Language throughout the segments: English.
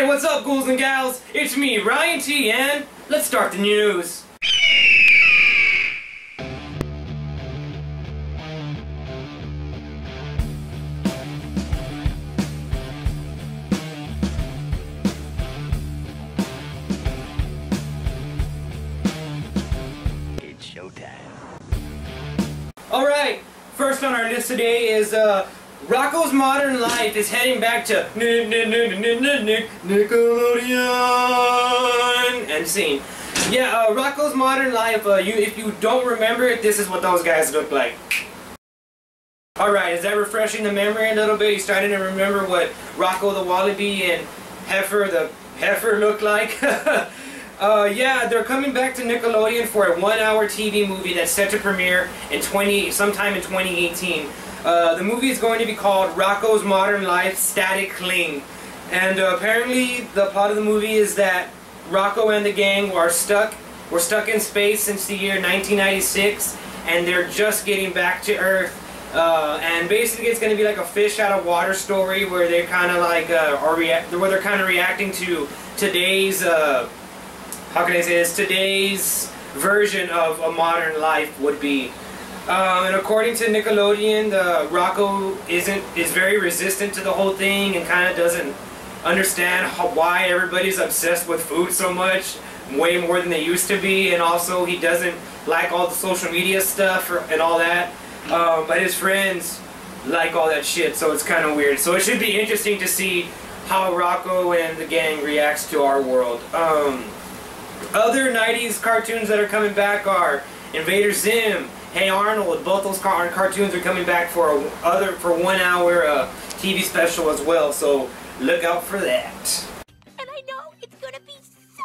what's up, ghouls and gals? It's me, Ryan T, and let's start the news. It's showtime. Alright, first on our list today is, Rocko's Modern Life is heading back to Nickelodeon and scene. Yeah, Rocko's Modern Life, if you don't remember it, this is what those guys look like. Alright, is that refreshing the memory a little bit? You starting to remember what Rocko the Wallaby and Heifer the Heifer looked like? Yeah, they're coming back to Nickelodeon for a 1-hour TV movie that's set to premiere in sometime in 2018. The movie is going to be called Rocko's Modern Life Static Cling. And apparently the plot of the movie is that Rocko and the gang were stuck in space since the year 1996, and they're just getting back to Earth. And basically it's going to be like a fish out of water story where they're kind of like, where they're kind of reacting to today's, how can I say this, today's version of a modern life would be. And according to Nickelodeon, Rocko is very resistant to the whole thing and kind of doesn't understand why everybody's obsessed with food so much, way more than they used to be, and also he doesn't like all the social media stuff and all that, but his friends like all that shit, so it's kind of weird. So it should be interesting to see how Rocko and the gang reacts to our world. Other 90s cartoons that are coming back are Invader Zim, Hey Arnold. Both those cartoons are coming back for 1 hour TV special as well, so look out for that. And I know it's gonna be so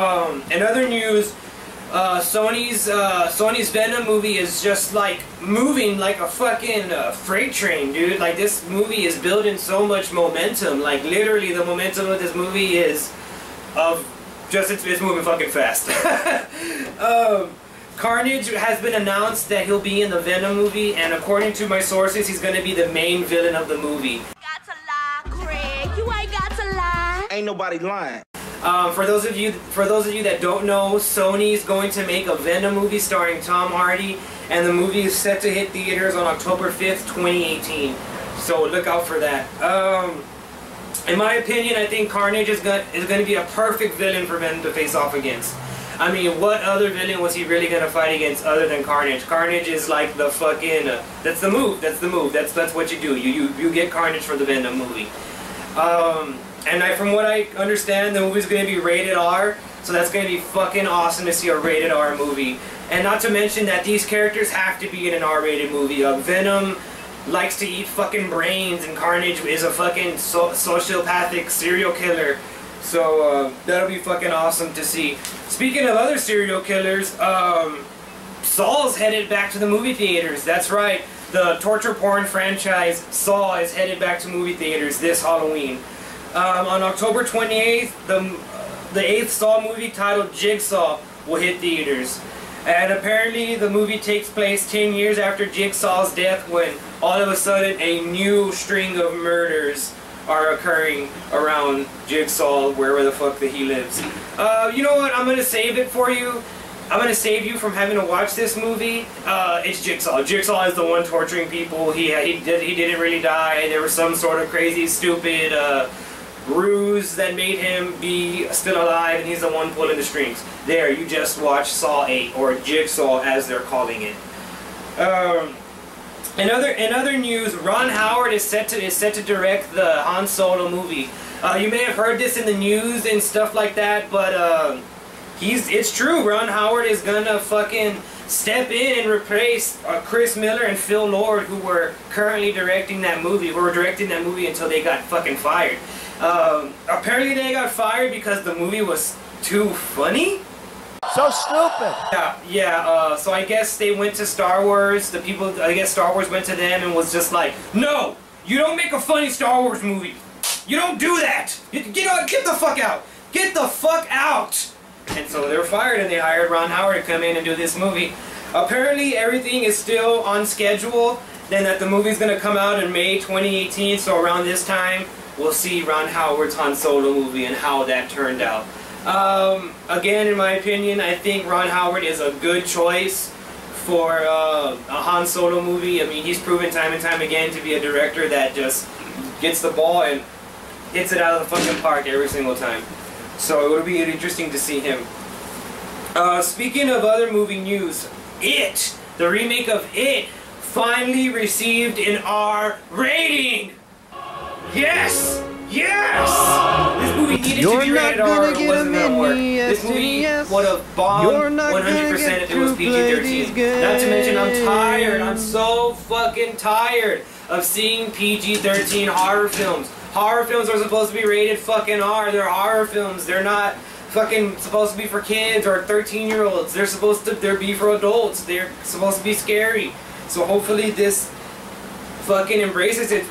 awesome. In other news, Sony's Venom movie is just like moving like a fucking freight train, dude. Like, this movie is building so much momentum. Like, literally the momentum of this movie is it's moving fucking fast. Carnage has been announced that he'll be in the Venom movie, and according to my sources, he's going to be the main villain of the movie. Got to lie, Craig. You ain't got to lie. Ain't nobody lying. For those of you that don't know, Sony's going to make a Venom movie starring Tom Hardy, and the movie is set to hit theaters on October 5th, 2018. So look out for that. In my opinion, I think Carnage is going to be a perfect villain for Venom to face off against. I mean, what other villain was he really gonna fight against other than Carnage? Carnage is like the fucking, that's the move, that's what you do. You get Carnage for the Venom movie. And from what I understand, the movie's gonna be rated R, so that's gonna be fucking awesome to see a rated R movie. And not to mention that these characters have to be in an R-rated movie. Venom likes to eat fucking brains, and Carnage is a fucking sociopathic serial killer. So, that'll be fucking awesome to see. Speaking of other serial killers, Saw's headed back to the movie theaters. That's right. The torture porn franchise Saw is headed back to movie theaters this Halloween. On October 28th, the 8th Saw movie titled Jigsaw will hit theaters. And apparently the movie takes place 10 years after Jigsaw's death, when all of a sudden a new string of murders are occurring around Jigsaw, wherever the fuck that he lives. You know what? I'm gonna save it for you. I'm gonna save you from having to watch this movie. It's Jigsaw. Jigsaw is the one torturing people. He didn't really die. There was some sort of crazy, stupid ruse that made him be still alive, and he's the one pulling the strings. There, you just watched Saw 8, or Jigsaw as they're calling it. In other news, Ron Howard is set to direct the Han Solo movie. You may have heard this in the news and stuff like that, but it's true. Ron Howard is gonna fucking step in and replace Chris Miller and Phil Lord, who were currently directing that movie. Who were directing that movie until they got fucking fired. Apparently they got fired because the movie was too funny. So stupid. Yeah, so I guess they went to Star Wars. I guess Star Wars went to them and was just like, no, you don't make a funny Star Wars movie. You don't do that. Get the fuck out. Get the fuck out. And so they were fired, and they hired Ron Howard to come in and do this movie. Apparently everything is still on schedule, then that the movie's going to come out in May 2018, so around this time, we'll see Ron Howard's Han Solo movie and how that turned out. Again, in my opinion, I think Ron Howard is a good choice for a Han Solo movie. I mean, he's proven time and time again to be a director that just gets the ball and hits it out of the fucking park every single time. So it'll be interesting to see him. Speaking of other movie news, It, the remake of It, finally received an R rating! Yes! Yes! This movie needed to be rated R, it wasn't gonna work. This movie would have bombed 100% if it was PG-13. Not to mention, I'm tired, I'm so fucking tired of seeing PG-13 horror films. Horror films are supposed to be rated fucking R, they're horror films, they're not fucking supposed to be for kids or 13-year-olds. They're supposed to be for adults. They're supposed to be scary. So hopefully this fucking embraces its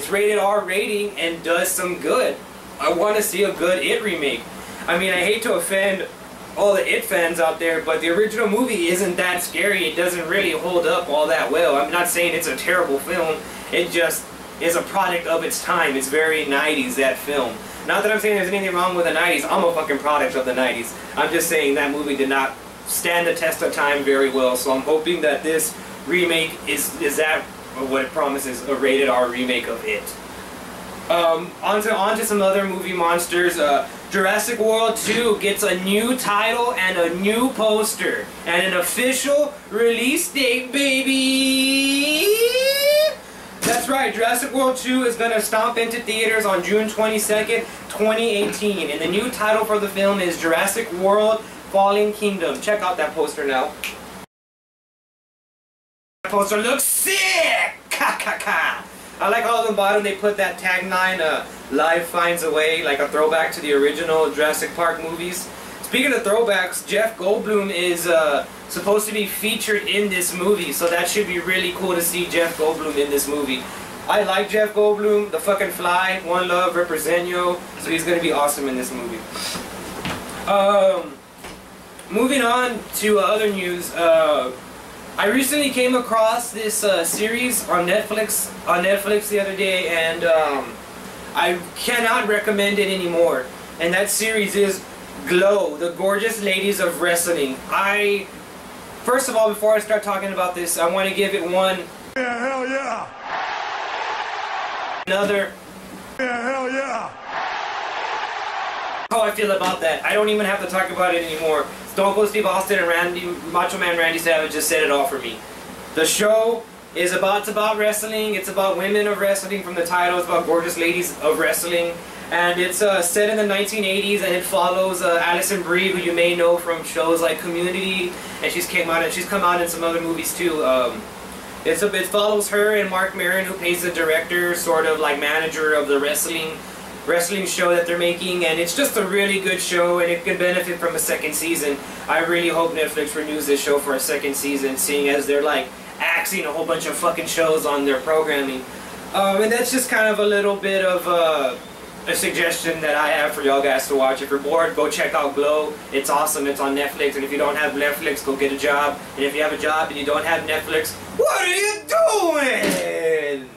rated R rating and does some good. I want to see a good It remake. I mean, I hate to offend all the It fans out there, but the original movie isn't that scary. It doesn't really hold up all that well. I'm not saying it's a terrible film. It just is a product of its time. It's very 90s, that film. Not that I'm saying there's anything wrong with the 90s. I'm a fucking product of the 90s. I'm just saying that movie did not stand the test of time very well. So I'm hoping that this remake is that what it promises, a rated R remake of It. On to some other movie monsters. Jurassic World 2 gets a new title and a new poster. And an official release date, baby! That's right, Jurassic World 2 is going to stomp into theaters on June 22nd, 2018. And the new title for the film is Jurassic World Fallen Kingdom. Check out that poster now. That poster looks sick! Ka! I like how on the bottom they put that tagline, Life Finds a Way, like a throwback to the original Jurassic Park movies. Speaking of throwbacks, Jeff Goldblum is supposed to be featured in this movie, so that should be really cool to see Jeff Goldblum in this movie. I like Jeff Goldblum, the fucking Fly, One Love, represent yo, so he's gonna be awesome in this movie. Moving on to other news, I recently came across this series on Netflix the other day, and I cannot recommend it anymore. And that series is Glow, the Gorgeous Ladies of Wrestling. First of all, before I start talking about this, I want to give it one. Yeah, hell yeah! Another. Yeah, hell yeah! How I feel about that. I don't even have to talk about it anymore. Stone Cold Steve Austin and Macho Man Randy Savage just said it all for me. The show is about wrestling. It's about women of wrestling from the title. It's about gorgeous ladies of wrestling. And it's set in the 1980s, and it follows Alison Brie, who you may know from shows like Community, and she's come out in some other movies too. It follows her and Mark Maron, who plays the director, sort of like manager of the wrestling show that they're making, and it's just a really good show, and it can benefit from a second season. I really hope Netflix renews this show for a second season, seeing as they're like axing a whole bunch of fucking shows on their programming. And that's just kind of a little bit of a suggestion that I have for y'all guys to watch. If you're bored, go check out Glow. It's awesome. It's on Netflix. And if you don't have Netflix, go get a job. And if you have a job and you don't have Netflix, what are you doing?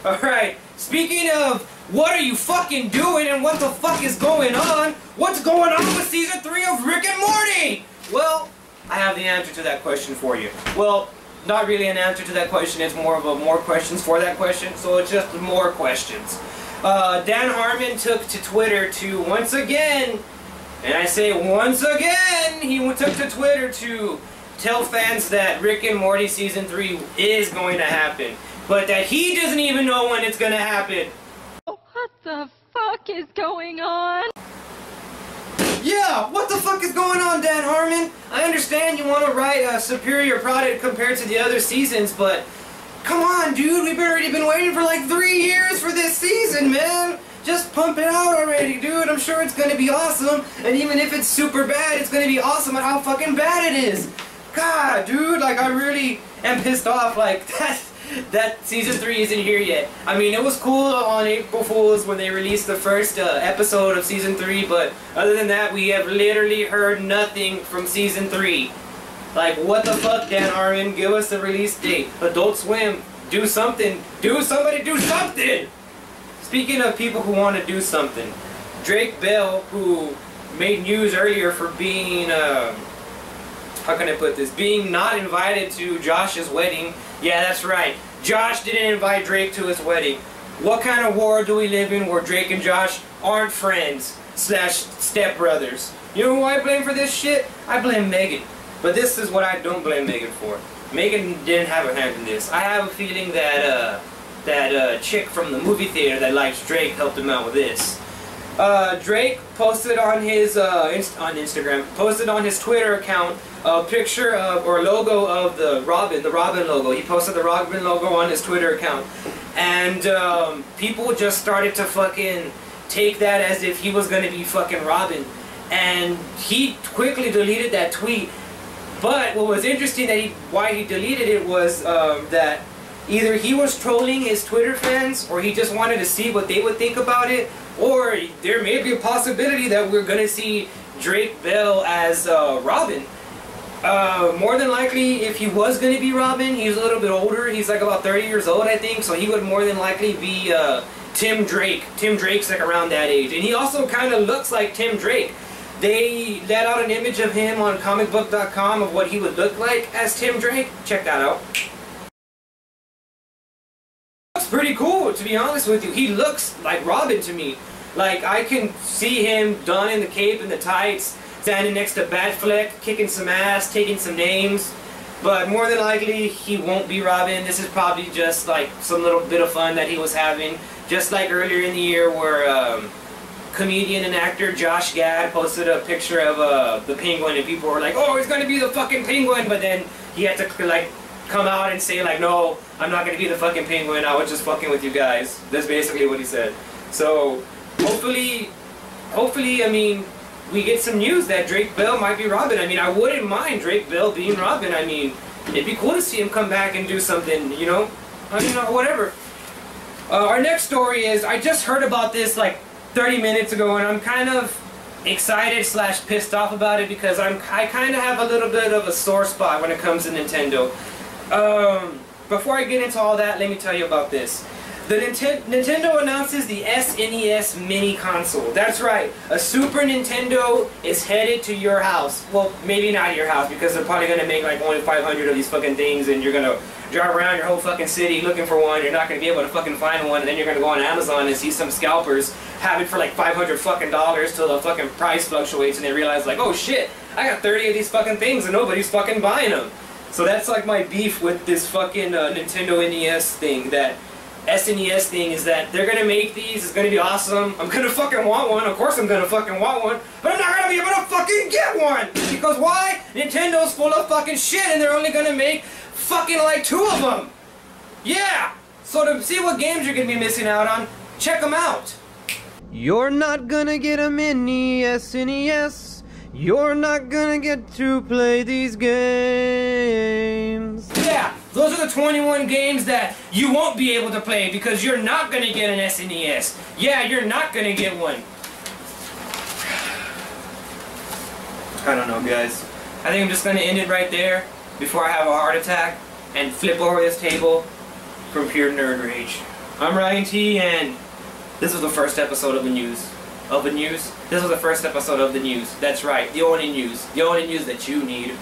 Alright, speaking of what are you fucking doing and what the fuck is going on, what's going on with Season 3 of Rick and Morty? Well, I have the answer to that question for you. Well, not really an answer to that question. It's more of a more questions for that question. So it's just more questions. Dan Harmon took to Twitter to once again, and I say once again, he took to Twitter to tell fans that Rick and Morty Season 3 is going to happen, but that he doesn't even know when it's going to happen. What the fuck is going on? Yeah, what the fuck is going on, Dan Harmon? I understand you want to write a superior product compared to the other seasons, but come on, dude, we've already been waiting for like 3 years for this season, man. Just pump it out already, dude. I'm sure it's gonna be awesome, and even if it's super bad, it's gonna be awesome at how fucking bad it is. God, dude, like I really am pissed off, like that Season 3 isn't here yet. I mean, it was cool on April Fool's when they released the first episode of Season 3, but other than that, we have literally heard nothing from Season 3. Like, what the fuck, Dan Harmon? Give us the release date. Adult Swim, do something. Somebody do something! speaking of people who want to do something, Drake Bell, who made news earlier for being, how can I put this, being not invited to Josh's wedding. Yeah, that's right. Josh didn't invite Drake to his wedding. What kind of world do we live in where Drake and Josh aren't friends / stepbrothers? You know who I blame for this shit? I blame Megan. But this is what I don't blame Megan for. Megan didn't have a hand in this. I have a feeling that that chick from the movie theater that likes Drake helped him out with this. Drake posted on his on Instagram, posted on his Twitter account a picture of, or logo of the Robin logo. He posted the Robin logo on his Twitter account, and people just started to fucking take that as if he was gonna be fucking Robin, and he quickly deleted that tweet. But what was interesting that why he deleted it was that either he was trolling his Twitter fans, or he just wanted to see what they would think about it, or there may be a possibility that we're gonna see Drake Bell as Robin. More than likely, if he was gonna be Robin, he's a little bit older. He's like about 30 years old, I think. So he would more than likely be Tim Drake. Tim Drake's like around that age, and he also kind of looks like Tim Drake. They let out an image of him on comicbook.com of what he would look like as Tim Drake. Check that out. Looks pretty cool, to be honest with you. He looks like Robin to me. Like, I can see him donning the cape and the tights, standing next to Batfleck, kicking some ass, taking some names. But more than likely, he won't be Robin. This is probably just like some little bit of fun that he was having. Just like earlier in the year where comedian and actor Josh Gad posted a picture of the Penguin, and people were like, oh, he's gonna be the fucking Penguin, but then he had to like come out and say like, no, I'm not gonna be the fucking Penguin, I was just fucking with you guys. That's basically what he said. So hopefully, I mean, we get some news that Drake Bell might be Robin. I mean, I wouldn't mind Drake Bell being Robin. I mean, it'd be cool to see him come back and do something, you know? I mean, whatever. Our next story is, I just heard about this like 30 minutes ago, and I'm kind of excited / pissed off about it because I kind of have a little bit of a sore spot when it comes to Nintendo. Before I get into all that, let me tell you about this. The Nintendo announces the SNES mini console. That's right, a Super Nintendo is headed to your house. Well, maybe not your house, because they're probably gonna make like only 500 of these fucking things, and you're gonna drive around your whole fucking city looking for one. You're not gonna be able to fucking find one, and then you're gonna go on Amazon and see some scalpers have it for like $500 fucking till the fucking price fluctuates, and they realize like, oh shit, I got 30 of these fucking things and nobody's fucking buying them. So that's like my beef with this fucking Nintendo NES thing, that SNES thing, is that they're gonna make these, it's gonna be awesome, I'm gonna fucking want one, of course I'm gonna fucking want one, but I'm not gonna be able to fucking get one! Because why? Nintendo's full of fucking shit and they're only gonna make fucking like 2 of them! Yeah! So to see what games you're gonna be missing out on, check them out! You're not gonna get a mini SNES. You're not gonna get to play these games. Yeah, those are the 21 games that you won't be able to play because you're not gonna get an SNES. Yeah, you're not gonna get one. I don't know, guys. I think I'm just gonna end it right there before I have a heart attack and flip over this table from pure nerd rage. I'm Ryan T, and this was the first episode of the news. This was the first episode of the news. That's right, the only news. The only news that you need.